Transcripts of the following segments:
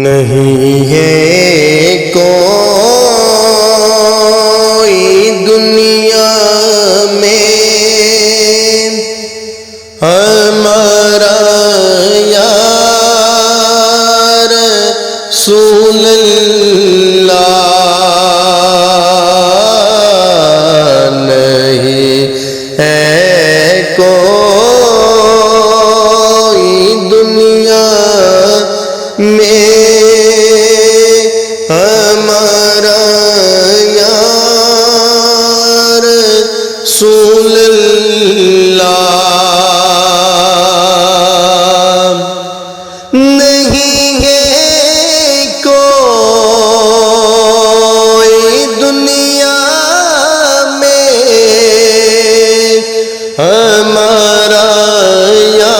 نہیں ہے کوئی دنیا میں ہمارا یا رسول اللہ، نہیں ہے کوئی دنیا میں ہمارا یا رسول اللہ، نہیں ہے کوئی دنیا میں ہمارا یا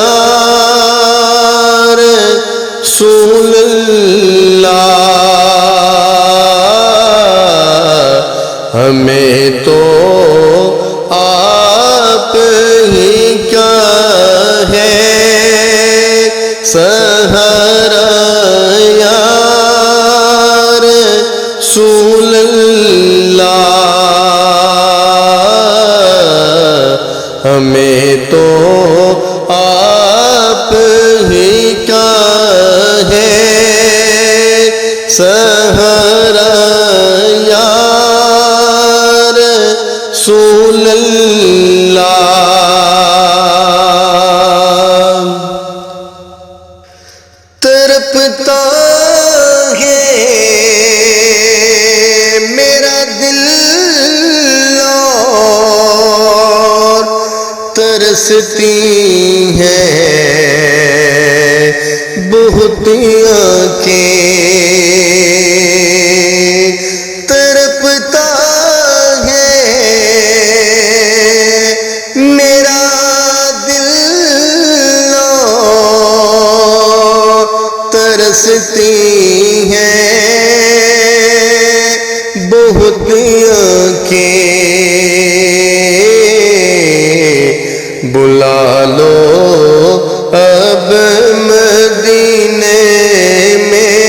رسول اللہ، ہمیں تو آپ ہی کا ہے سہارا یا رسول اللہ، ہمیں تو آپ ہی کا ہے سہارا یا رسول اللہ۔ تڑپتا ہے میرا دل اور ترستی ہیں بہت آنکھیں، تڑپتا ہے میرا دل اور ترستی ہیں بہت آنکھیں، بلا لو اب مدینے میں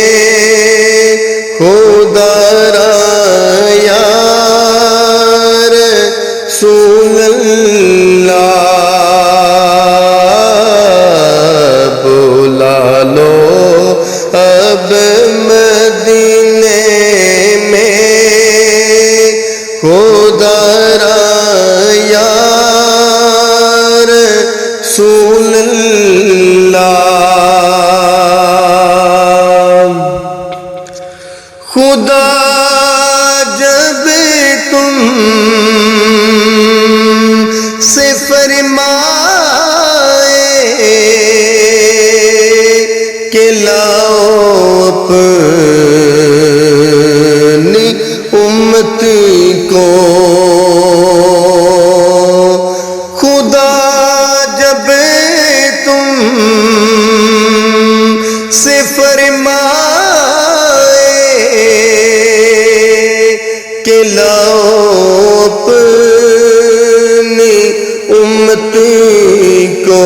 خدا را یا رسول اللہ، بلا لو اب مدینے میں خدا را یا رسول اللہ۔ خدا جب تم سے فرمائے کہ لاؤ اپنی امت کو، خدا جب تم سے فرمائے کہ لاؤ اپنی امت کو،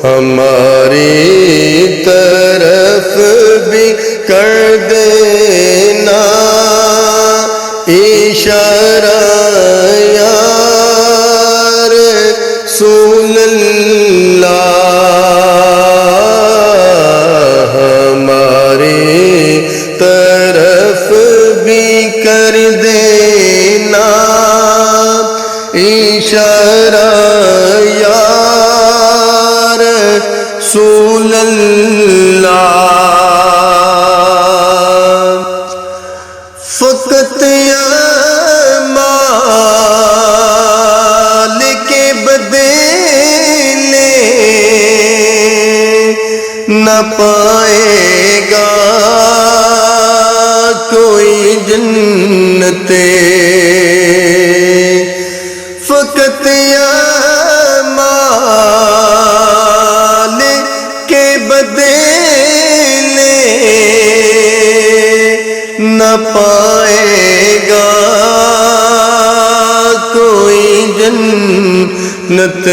ہماری طرف بھی کر دینا اشارہ یا رسول اللہ، ہماری طرف بھی کر دینا اشارہ یا رسول اللہ، فقط اعمال کے بدلے نہ پائے گا کوئی جنت، فقط اعمال کے بدلے نہ پائے گا کوئی جنت،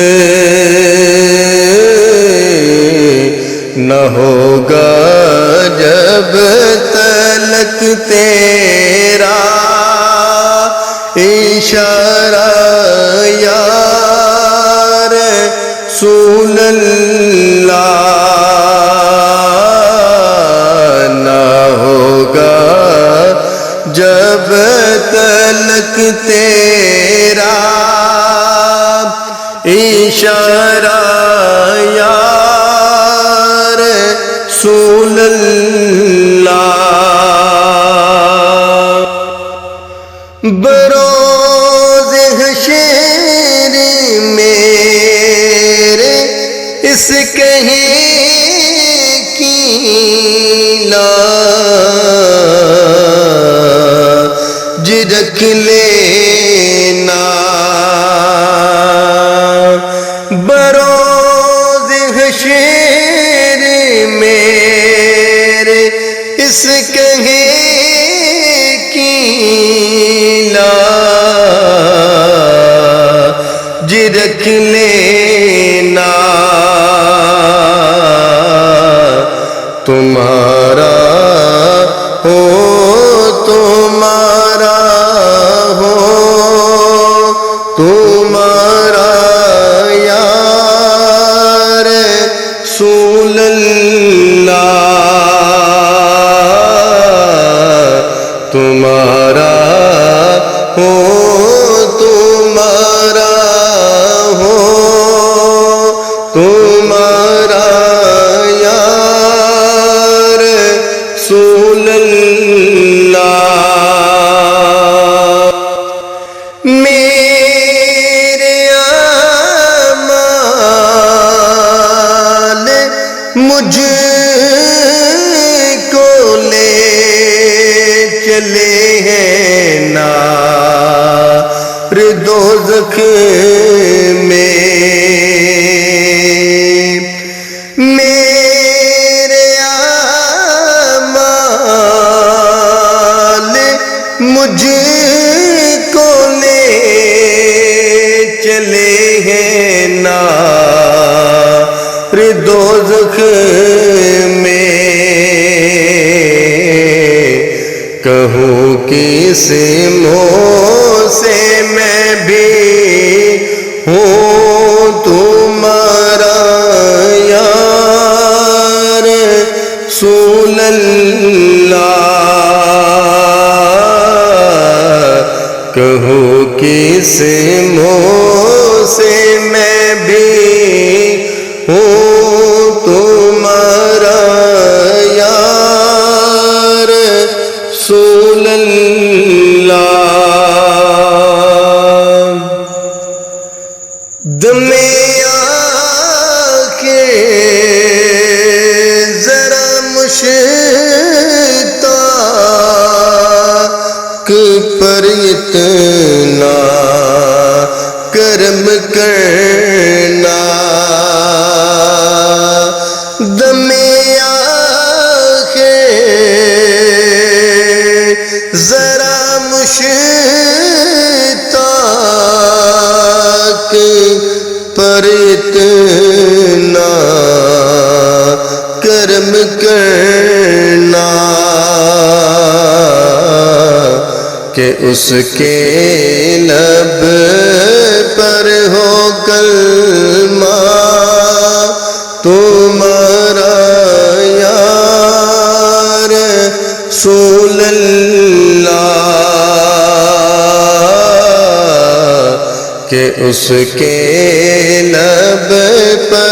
نہ ہوگا جب تلک تیرا اشارہ یا رسول اللہ، نہ ہوگا جب تلک تیرا اشارہ یا رسول اللہ۔ بروز حشر میرے اس کہیں کی لاج رکھ لینا، بروز حشر میرے اس کہیں کی لاج رکھ لینا، تمہارا ہو تمہارا ہو تمہارا یا رسول اللہ، تمہارا ہو تمہارا ہو تمہارا یا رسول اللہ۔ میرے اعمال مجھ کو لے چلے ہیں نار دوزخ میں، میرے اعمال مجھ کو لے چلے ہیں نار دوزخ میں، کہوں کس منہ سے میں بھی ہوں تمہارا یا رسول اللہ، کہوں کس منہ سے میں بھی ہوں تمہارا یا رسول اللہ۔ دم آنکھیں ذرا مشتاق پر اتنا کرم کرنا، دم آنکھیں ذرا مشتاق پر اتنا کرم کرنا، کہ اس کے لب پر ہو کلمہ تمہارا یا رسول اللہ، کہ اس کے لب پر